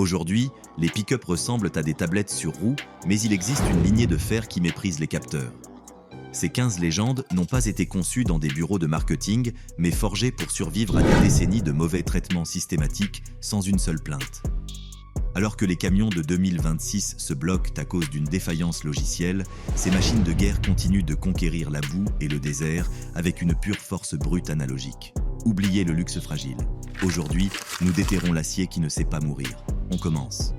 Aujourd'hui, les pick-up ressemblent à des tablettes sur roues, mais il existe une lignée de fer qui méprise les capteurs. Ces 15 légendes n'ont pas été conçues dans des bureaux de marketing, mais forgées pour survivre à des décennies de mauvais traitements systématiques sans une seule plainte. Alors que les camions de 2026 se bloquent à cause d'une défaillance logicielle, ces machines de guerre continuent de conquérir la boue et le désert avec une pure force brute analogique. Oubliez le luxe fragile. Aujourd'hui, nous déterrons l'acier qui ne sait pas mourir. On commence.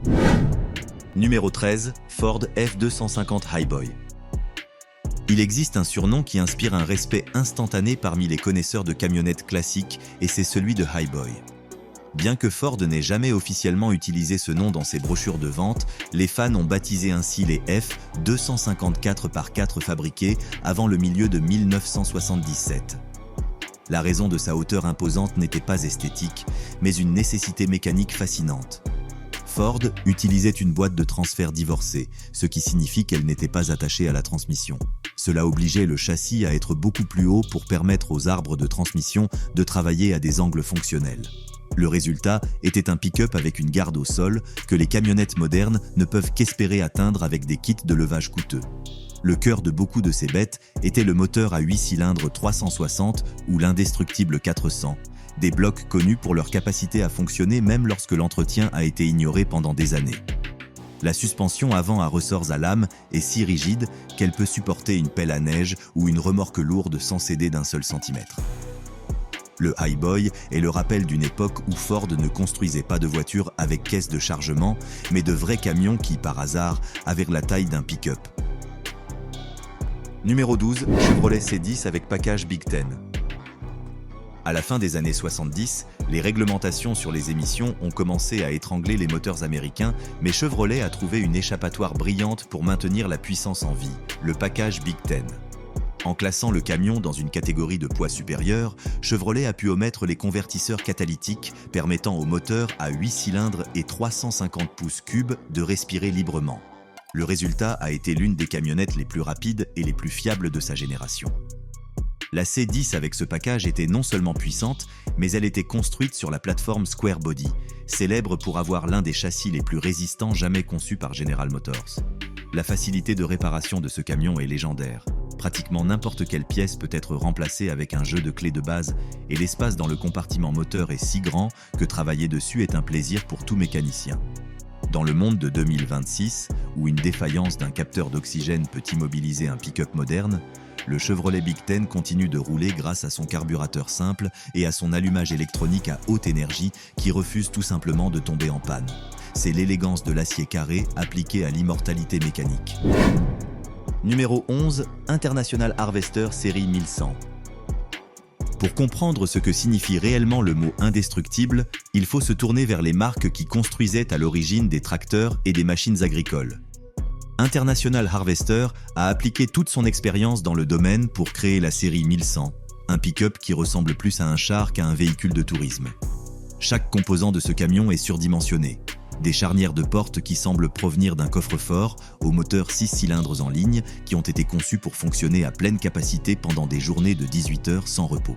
Numéro 13, Ford F250 Highboy. Il existe un surnom qui inspire un respect instantané parmi les connaisseurs de camionnettes classiques et c'est celui de Highboy. Bien que Ford n'ait jamais officiellement utilisé ce nom dans ses brochures de vente, les fans ont baptisé ainsi les F254 par 4 fabriqués avant le milieu de 1977. La raison de sa hauteur imposante n'était pas esthétique, mais une nécessité mécanique fascinante. Ford utilisait une boîte de transfert divorcée, ce qui signifie qu'elle n'était pas attachée à la transmission. Cela obligeait le châssis à être beaucoup plus haut pour permettre aux arbres de transmission de travailler à des angles fonctionnels. Le résultat était un pick-up avec une garde au sol que les camionnettes modernes ne peuvent qu'espérer atteindre avec des kits de levage coûteux. Le cœur de beaucoup de ces bêtes était le moteur à 8 cylindres 360 ou l'indestructible 400, des blocs connus pour leur capacité à fonctionner même lorsque l'entretien a été ignoré pendant des années. La suspension avant à ressorts à lame est si rigide qu'elle peut supporter une pelle à neige ou une remorque lourde sans céder d'un seul centimètre. Le Highboy est le rappel d'une époque où Ford ne construisait pas de voitures avec caisse de chargement, mais de vrais camions qui, par hasard, avaient la taille d'un pick-up. Numéro 12, Chevrolet C10 avec package Big Ten. À la fin des années 70, les réglementations sur les émissions ont commencé à étrangler les moteurs américains, mais Chevrolet a trouvé une échappatoire brillante pour maintenir la puissance en vie, le package Big Ten. En classant le camion dans une catégorie de poids supérieur, Chevrolet a pu omettre les convertisseurs catalytiques permettant au moteur à 8 cylindres et 350 pouces cubes de respirer librement. Le résultat a été l'une des camionnettes les plus rapides et les plus fiables de sa génération. La C10 avec ce package était non seulement puissante, mais elle était construite sur la plateforme Square Body, célèbre pour avoir l'un des châssis les plus résistants jamais conçus par General Motors. La facilité de réparation de ce camion est légendaire. Pratiquement n'importe quelle pièce peut être remplacée avec un jeu de clés de base et l'espace dans le compartiment moteur est si grand que travailler dessus est un plaisir pour tout mécanicien. Dans le monde de 2026, où une défaillance d'un capteur d'oxygène peut immobiliser un pick-up moderne, le Chevrolet Big Ten continue de rouler grâce à son carburateur simple et à son allumage électronique à haute énergie qui refuse tout simplement de tomber en panne. C'est l'élégance de l'acier carré appliquée à l'immortalité mécanique. Numéro 11, International Harvester série 1100. Pour comprendre ce que signifie réellement le mot indestructible, il faut se tourner vers les marques qui construisaient à l'origine des tracteurs et des machines agricoles. International Harvester a appliqué toute son expérience dans le domaine pour créer la série 1100, un pick-up qui ressemble plus à un char qu'à un véhicule de tourisme. Chaque composant de ce camion est surdimensionné. Des charnières de porte qui semblent provenir d'un coffre-fort au moteur 6 cylindres en ligne qui ont été conçus pour fonctionner à pleine capacité pendant des journées de 18 heures sans repos.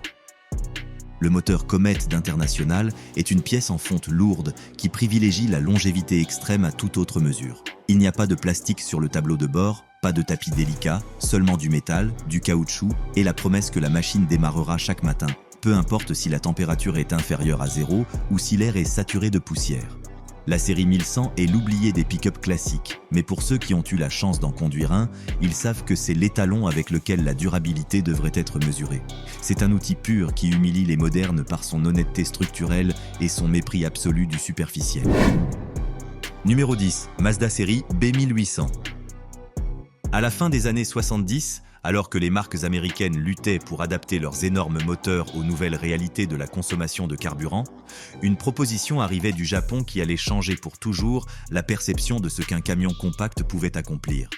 Le moteur Comet d'International est une pièce en fonte lourde qui privilégie la longévité extrême à toute autre mesure. Il n'y a pas de plastique sur le tableau de bord, pas de tapis délicat, seulement du métal, du caoutchouc et la promesse que la machine démarrera chaque matin, peu importe si la température est inférieure à 0 ou si l'air est saturé de poussière. La série 1100 est l'oublié des pick-up classiques, mais pour ceux qui ont eu la chance d'en conduire un, ils savent que c'est l'étalon avec lequel la durabilité devrait être mesurée. C'est un outil pur qui humilie les modernes par son honnêteté structurelle et son mépris absolu du superficiel. Numéro 10, Mazda série B1800. À la fin des années 70, alors que les marques américaines luttaient pour adapter leurs énormes moteurs aux nouvelles réalités de la consommation de carburant, une proposition arrivait du Japon qui allait changer pour toujours la perception de ce qu'un camion compact pouvait accomplir.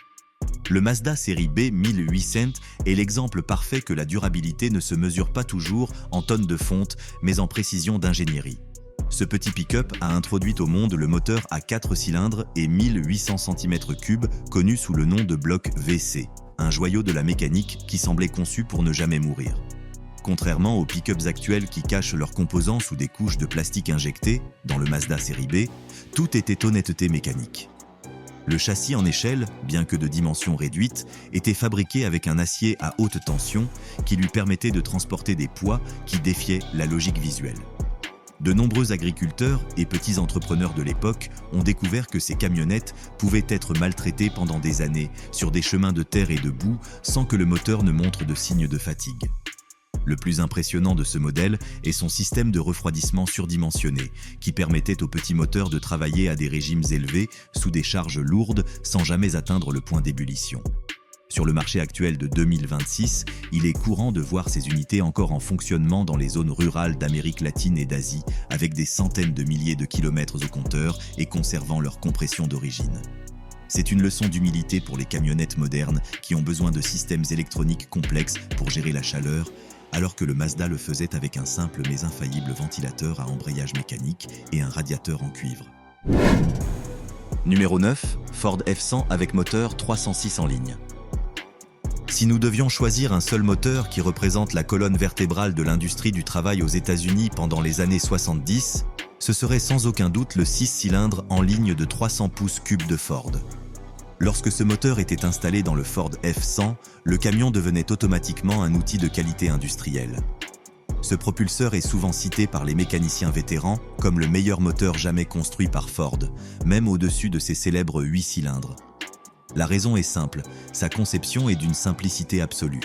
Le Mazda série B1800 est l'exemple parfait que la durabilité ne se mesure pas toujours en tonnes de fonte, mais en précision d'ingénierie. Ce petit pick-up a introduit au monde le moteur à 4 cylindres et 1800 cm3 connu sous le nom de bloc VC, un joyau de la mécanique qui semblait conçu pour ne jamais mourir. Contrairement aux pick-ups actuels qui cachent leurs composants sous des couches de plastique injectées, dans le Mazda série B, tout était honnêteté mécanique. Le châssis en échelle, bien que de dimension réduite, était fabriqué avec un acier à haute tension qui lui permettait de transporter des poids qui défiaient la logique visuelle. De nombreux agriculteurs et petits entrepreneurs de l'époque ont découvert que ces camionnettes pouvaient être maltraitées pendant des années sur des chemins de terre et de boue sans que le moteur ne montre de signes de fatigue. Le plus impressionnant de ce modèle est son système de refroidissement surdimensionné, qui permettait au petit moteur de travailler à des régimes élevés sous des charges lourdes sans jamais atteindre le point d'ébullition. Sur le marché actuel de 2026, il est courant de voir ces unités encore en fonctionnement dans les zones rurales d'Amérique latine et d'Asie, avec des centaines de milliers de kilomètres au compteur et conservant leur compression d'origine. C'est une leçon d'humilité pour les camionnettes modernes qui ont besoin de systèmes électroniques complexes pour gérer la chaleur, alors que le Mazda le faisait avec un simple mais infaillible ventilateur à embrayage mécanique et un radiateur en cuivre. Numéro 9, Ford F100 avec moteur 306 en ligne. Si nous devions choisir un seul moteur qui représente la colonne vertébrale de l'industrie du travail aux États-Unis pendant les années 70, ce serait sans aucun doute le 6 cylindres en ligne de 300 pouces cubes de Ford. Lorsque ce moteur était installé dans le Ford F100, le camion devenait automatiquement un outil de qualité industrielle. Ce propulseur est souvent cité par les mécaniciens vétérans comme le meilleur moteur jamais construit par Ford, même au-dessus de ses célèbres 8 cylindres. La raison est simple, sa conception est d'une simplicité absolue.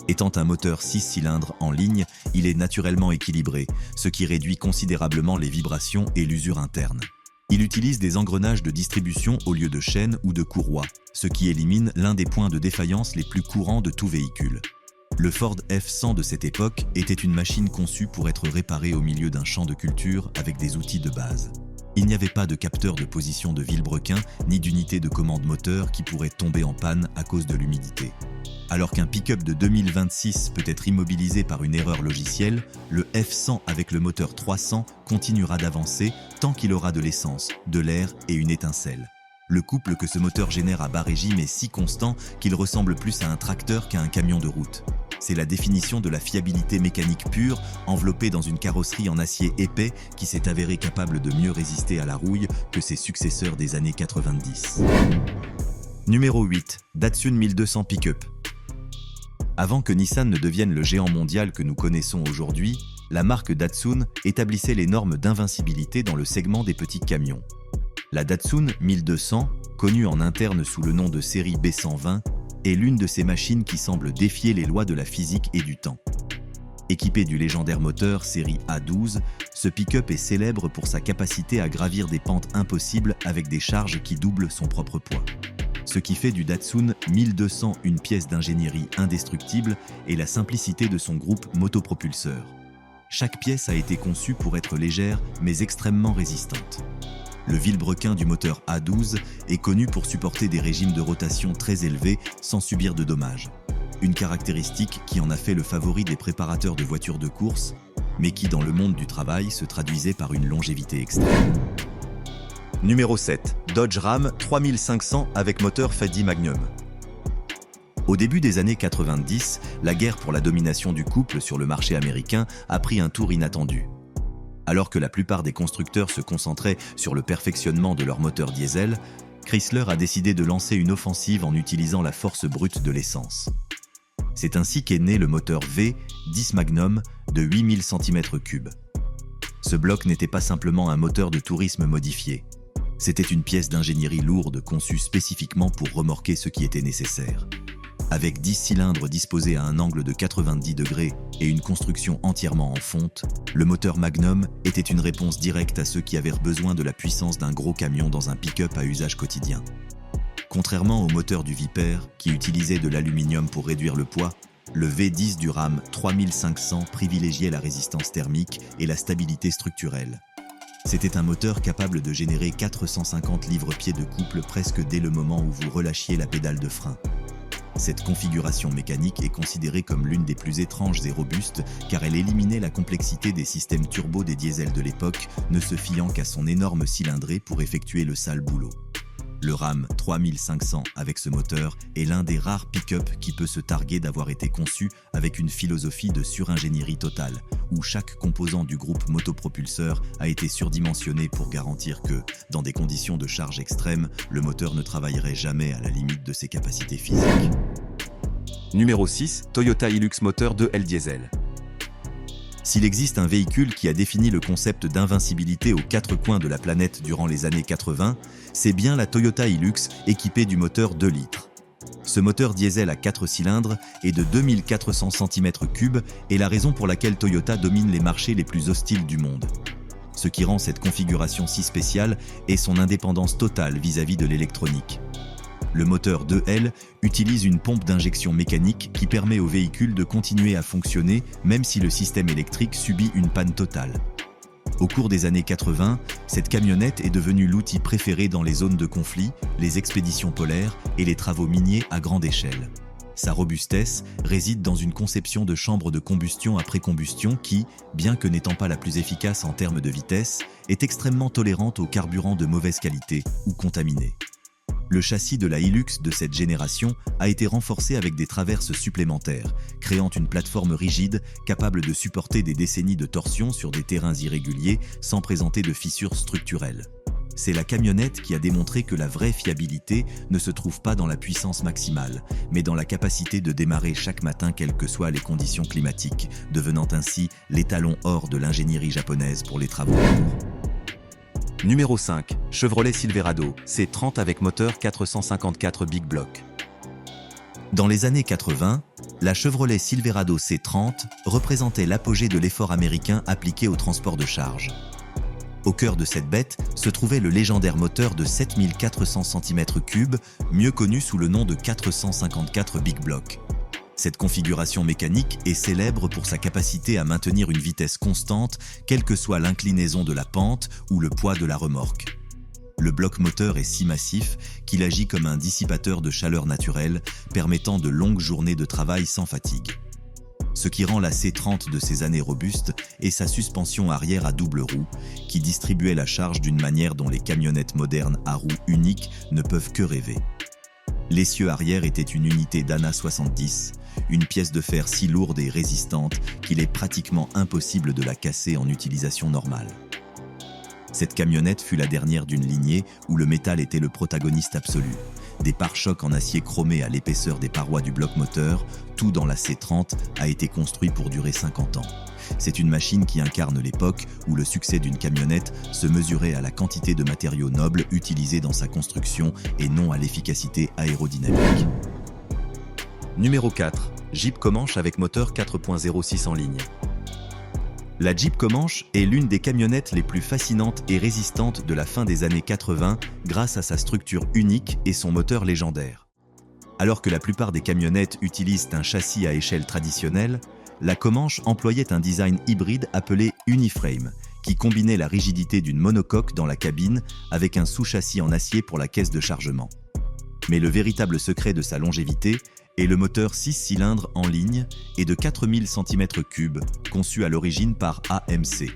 Étant un moteur 6 cylindres en ligne, il est naturellement équilibré, ce qui réduit considérablement les vibrations et l'usure interne. Il utilise des engrenages de distribution au lieu de chaînes ou de courroies, ce qui élimine l'un des points de défaillance les plus courants de tout véhicule. Le Ford F100 de cette époque était une machine conçue pour être réparée au milieu d'un champ de culture avec des outils de base. Il n'y avait pas de capteur de position de vilebrequin ni d'unité de commande moteur qui pourrait tomber en panne à cause de l'humidité. Alors qu'un pick-up de 2026 peut être immobilisé par une erreur logicielle, le F100 avec le moteur 300 continuera d'avancer tant qu'il aura de l'essence, de l'air et une étincelle. Le couple que ce moteur génère à bas régime est si constant qu'il ressemble plus à un tracteur qu'à un camion de route. C'est la définition de la fiabilité mécanique pure, enveloppée dans une carrosserie en acier épais qui s'est avérée capable de mieux résister à la rouille que ses successeurs des années 90. Numéro 8. Datsun 1200 Pick-up. Avant que Nissan ne devienne le géant mondial que nous connaissons aujourd'hui, la marque Datsun établissait les normes d'invincibilité dans le segment des petits camions. La Datsun 1200, connue en interne sous le nom de série B120, est l'une de ces machines qui semblent défier les lois de la physique et du temps. Équipé du légendaire moteur série A12, ce pick-up est célèbre pour sa capacité à gravir des pentes impossibles avec des charges qui doublent son propre poids. Ce qui fait du Datsun 1200 une pièce d'ingénierie indestructible et la simplicité de son groupe motopropulseur. Chaque pièce a été conçue pour être légère mais extrêmement résistante. Le vilebrequin du moteur A12 est connu pour supporter des régimes de rotation très élevés sans subir de dommages. Une caractéristique qui en a fait le favori des préparateurs de voitures de course, mais qui dans le monde du travail se traduisait par une longévité extrême. Numéro 7. Dodge Ram 3500 avec moteur Fady Magnum. Au début des années 90, la guerre pour la domination du couple sur le marché américain a pris un tour inattendu. Alors que la plupart des constructeurs se concentraient sur le perfectionnement de leur moteur diesel, Chrysler a décidé de lancer une offensive en utilisant la force brute de l'essence. C'est ainsi qu'est né le moteur V10 Magnum de 8000 cm3. Ce bloc n'était pas simplement un moteur de tourisme modifié. C'était une pièce d'ingénierie lourde conçue spécifiquement pour remorquer ce qui était nécessaire. Avec 10 cylindres disposés à un angle de 90 degrés et une construction entièrement en fonte, le moteur Magnum était une réponse directe à ceux qui avaient besoin de la puissance d'un gros camion dans un pick-up à usage quotidien. Contrairement au moteur du Viper, qui utilisait de l'aluminium pour réduire le poids, le V10 du Ram 3500 privilégiait la résistance thermique et la stabilité structurelle. C'était un moteur capable de générer 450 livres-pieds de couple presque dès le moment où vous relâchiez la pédale de frein. Cette configuration mécanique est considérée comme l'une des plus étranges et robustes car elle éliminait la complexité des systèmes turbo des diesels de l'époque, ne se fiant qu'à son énorme cylindrée pour effectuer le sale boulot. Le Ram 3500 avec ce moteur est l'un des rares pick-up qui peut se targuer d'avoir été conçu avec une philosophie de suringénierie totale, où chaque composant du groupe motopropulseur a été surdimensionné pour garantir que, dans des conditions de charge extrêmes, le moteur ne travaillerait jamais à la limite de ses capacités physiques. Numéro 6, Toyota Hilux moteur 2L diesel. S'il existe un véhicule qui a défini le concept d'invincibilité aux quatre coins de la planète durant les années 80, c'est bien la Toyota Hilux équipée du moteur 2 litres. Ce moteur diesel à 4 cylindres et de 2400 cm3 est la raison pour laquelle Toyota domine les marchés les plus hostiles du monde. Ce qui rend cette configuration si spéciale est son indépendance totale vis-à-vis de l'électronique. Le moteur 2L utilise une pompe d'injection mécanique qui permet au véhicule de continuer à fonctionner même si le système électrique subit une panne totale. Au cours des années 80, cette camionnette est devenue l'outil préféré dans les zones de conflit, les expéditions polaires et les travaux miniers à grande échelle. Sa robustesse réside dans une conception de chambre de combustion après combustion qui, bien que n'étant pas la plus efficace en termes de vitesse, est extrêmement tolérante aux carburants de mauvaise qualité ou contaminés. Le châssis de la Hilux de cette génération a été renforcé avec des traverses supplémentaires, créant une plateforme rigide capable de supporter des décennies de torsion sur des terrains irréguliers sans présenter de fissures structurelles. C'est la camionnette qui a démontré que la vraie fiabilité ne se trouve pas dans la puissance maximale, mais dans la capacité de démarrer chaque matin quelles que soient les conditions climatiques, devenant ainsi l'étalon or de l'ingénierie japonaise pour les travaux lourds. Numéro 5, Chevrolet Silverado, C30 avec moteur 454 Big Block. Dans les années 80, la Chevrolet Silverado C30 représentait l'apogée de l'effort américain appliqué au transport de charge. Au cœur de cette bête se trouvait le légendaire moteur de 7400 cm3, mieux connu sous le nom de 454 Big Block. Cette configuration mécanique est célèbre pour sa capacité à maintenir une vitesse constante, quelle que soit l'inclinaison de la pente ou le poids de la remorque. Le bloc moteur est si massif qu'il agit comme un dissipateur de chaleur naturelle, permettant de longues journées de travail sans fatigue. Ce qui rend la C30 de ces années robuste est sa suspension arrière à double roue, qui distribuait la charge d'une manière dont les camionnettes modernes à roues uniques ne peuvent que rêver. L'essieu arrière était une unité Dana 70, une pièce de fer si lourde et résistante qu'il est pratiquement impossible de la casser en utilisation normale. Cette camionnette fut la dernière d'une lignée où le métal était le protagoniste absolu. Des pare-chocs en acier chromé à l'épaisseur des parois du bloc moteur, tout dans la C30 a été construit pour durer 50 ans. C'est une machine qui incarne l'époque où le succès d'une camionnette se mesurait à la quantité de matériaux nobles utilisés dans sa construction et non à l'efficacité aérodynamique. Numéro 4, Jeep Comanche avec moteur 4.06 en ligne. La Jeep Comanche est l'une des camionnettes les plus fascinantes et résistantes de la fin des années 80 grâce à sa structure unique et son moteur légendaire. Alors que la plupart des camionnettes utilisent un châssis à échelle traditionnelle, la Comanche employait un design hybride appelé Uniframe, qui combinait la rigidité d'une monocoque dans la cabine avec un sous-châssis en acier pour la caisse de chargement. Mais le véritable secret de sa longévité est le moteur 6 cylindres en ligne et de 4000 cm3, conçu à l'origine par AMC.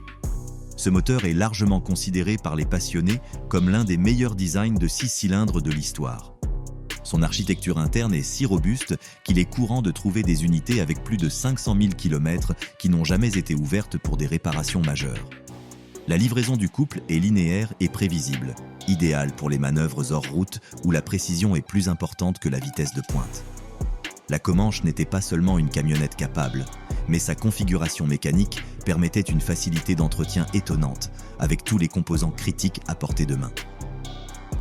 Ce moteur est largement considéré par les passionnés comme l'un des meilleurs designs de 6 cylindres de l'histoire. Son architecture interne est si robuste qu'il est courant de trouver des unités avec plus de 500 000 km qui n'ont jamais été ouvertes pour des réparations majeures. La livraison du couple est linéaire et prévisible, idéale pour les manœuvres hors route où la précision est plus importante que la vitesse de pointe. La Comanche n'était pas seulement une camionnette capable, mais sa configuration mécanique permettait une facilité d'entretien étonnante, avec tous les composants critiques à portée de main.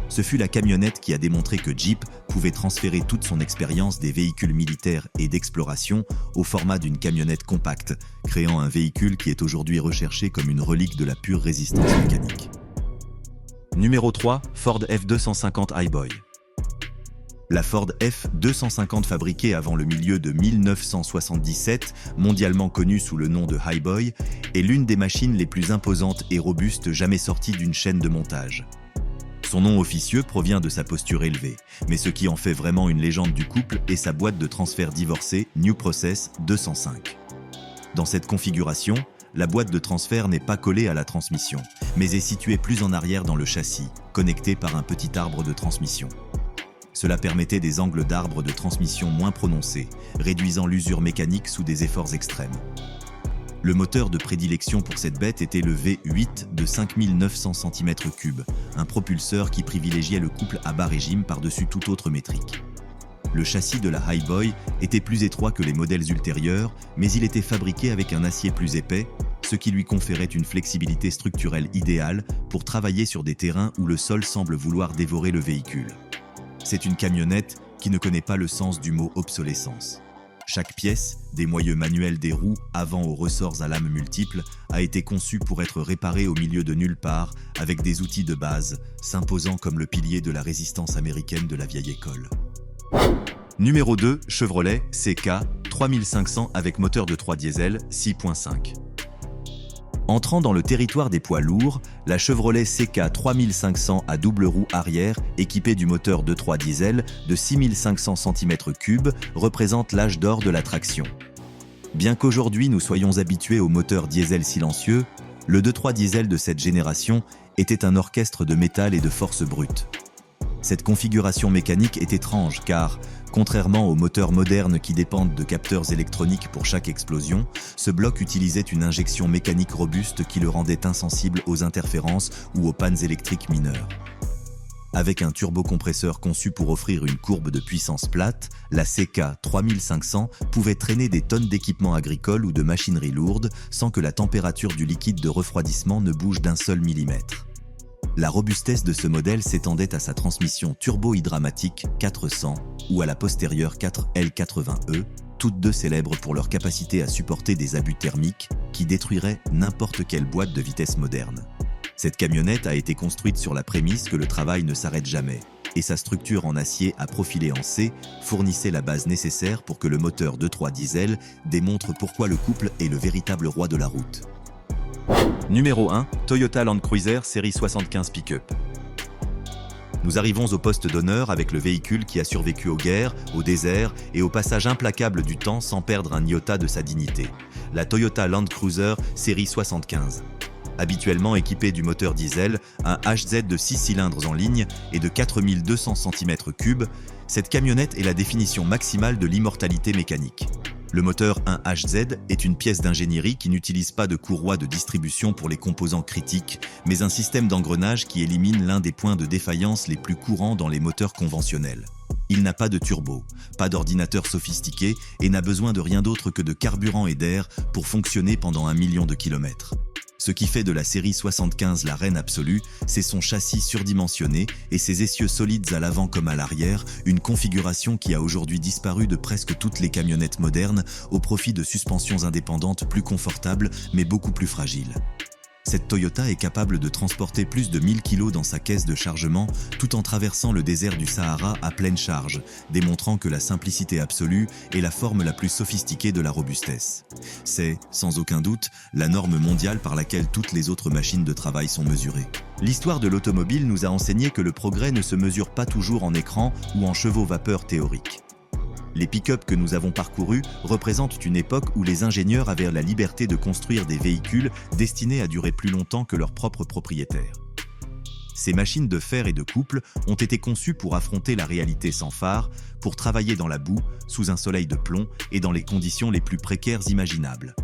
Ce fut la camionnette qui a démontré que Jeep pouvait transférer toute son expérience des véhicules militaires et d'exploration au format d'une camionnette compacte, créant un véhicule qui est aujourd'hui recherché comme une relique de la pure résistance mécanique. Numéro 3, Ford F250 Highboy. La Ford F250 fabriquée avant le milieu de 1977, mondialement connue sous le nom de Highboy, est l'une des machines les plus imposantes et robustes jamais sorties d'une chaîne de montage. Son nom officieux provient de sa posture élevée, mais ce qui en fait vraiment une légende du couple est sa boîte de transfert divorcée New Process 205. Dans cette configuration, la boîte de transfert n'est pas collée à la transmission, mais est située plus en arrière dans le châssis, connectée par un petit arbre de transmission. Cela permettait des angles d'arbre de transmission moins prononcés, réduisant l'usure mécanique sous des efforts extrêmes. Le moteur de prédilection pour cette bête était le V8 de 5900 cm3, un propulseur qui privilégiait le couple à bas régime par-dessus toute autre métrique. Le châssis de la Highboy était plus étroit que les modèles ultérieurs, mais il était fabriqué avec un acier plus épais, ce qui lui conférait une flexibilité structurelle idéale pour travailler sur des terrains où le sol semble vouloir dévorer le véhicule. C'est une camionnette qui ne connaît pas le sens du mot obsolescence. Chaque pièce, des moyeux manuels des roues avant aux ressorts à lames multiples, a été conçue pour être réparée au milieu de nulle part avec des outils de base, s'imposant comme le pilier de la résistance américaine de la vieille école. Numéro 2, Chevrolet CK 3500 avec moteur de 3 diesel 6.5. Entrant dans le territoire des poids lourds, la Chevrolet CK 3500 à double roue arrière, équipée du moteur 2.3 diesel de 6500 cm3, représente l'âge d'or de la traction. Bien qu'aujourd'hui nous soyons habitués au moteur diesel silencieux, le 2.3 diesel de cette génération était un orchestre de métal et de force brute. Cette configuration mécanique est étrange car, contrairement aux moteurs modernes qui dépendent de capteurs électroniques pour chaque explosion, ce bloc utilisait une injection mécanique robuste qui le rendait insensible aux interférences ou aux pannes électriques mineures. Avec un turbocompresseur conçu pour offrir une courbe de puissance plate, la CK 3500 pouvait traîner des tonnes d'équipements agricoles ou de machinerie lourde sans que la température du liquide de refroidissement ne bouge d'un seul millimètre. La robustesse de ce modèle s'étendait à sa transmission turbo-hydramatique 400 ou à la postérieure 4L80E, toutes deux célèbres pour leur capacité à supporter des abus thermiques qui détruiraient n'importe quelle boîte de vitesse moderne. Cette camionnette a été construite sur la prémisse que le travail ne s'arrête jamais, et sa structure en acier à profilé en C fournissait la base nécessaire pour que le moteur 2.3 diesel démontre pourquoi le couple est le véritable roi de la route. Numéro 1, Toyota Land Cruiser série 75 Pick-up. Nous arrivons au poste d'honneur avec le véhicule qui a survécu aux guerres, au désert et au passage implacable du temps sans perdre un iota de sa dignité. La Toyota Land Cruiser série 75. Habituellement équipée du moteur diesel, un HZ de 6 cylindres en ligne et de 4200 cm3, cette camionnette est la définition maximale de l'immortalité mécanique. Le moteur 1HZ est une pièce d'ingénierie qui n'utilise pas de courroie de distribution pour les composants critiques, mais un système d'engrenage qui élimine l'un des points de défaillance les plus courants dans les moteurs conventionnels. Il n'a pas de turbo, pas d'ordinateur sophistiqué et n'a besoin de rien d'autre que de carburant et d'air pour fonctionner pendant 1 million de kilomètres. Ce qui fait de la série 75 la reine absolue, c'est son châssis surdimensionné et ses essieux solides à l'avant comme à l'arrière, une configuration qui a aujourd'hui disparu de presque toutes les camionnettes modernes au profit de suspensions indépendantes plus confortables mais beaucoup plus fragiles. Cette Toyota est capable de transporter plus de 1000 kg dans sa caisse de chargement tout en traversant le désert du Sahara à pleine charge, démontrant que la simplicité absolue est la forme la plus sophistiquée de la robustesse. C'est, sans aucun doute, la norme mondiale par laquelle toutes les autres machines de travail sont mesurées. L'histoire de l'automobile nous a enseigné que le progrès ne se mesure pas toujours en écran ou en chevaux-vapeur théoriques. Les pick-up que nous avons parcourus représentent une époque où les ingénieurs avaient la liberté de construire des véhicules destinés à durer plus longtemps que leurs propres propriétaires. Ces machines de fer et de couple ont été conçues pour affronter la réalité sans phare, pour travailler dans la boue, sous un soleil de plomb et dans les conditions les plus précaires imaginables.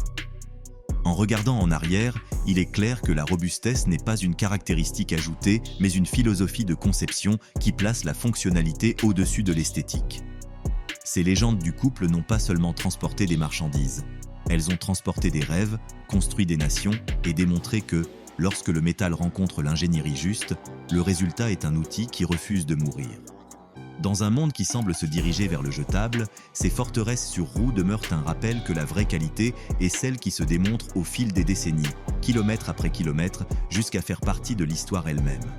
En regardant en arrière, il est clair que la robustesse n'est pas une caractéristique ajoutée, mais une philosophie de conception qui place la fonctionnalité au-dessus de l'esthétique. Ces légendes du couple n'ont pas seulement transporté des marchandises. Elles ont transporté des rêves, construit des nations et démontré que, lorsque le métal rencontre l'ingénierie juste, le résultat est un outil qui refuse de mourir. Dans un monde qui semble se diriger vers le jetable, ces forteresses sur roues demeurent un rappel que la vraie qualité est celle qui se démontre au fil des décennies, kilomètre après kilomètre, jusqu'à faire partie de l'histoire elle-même.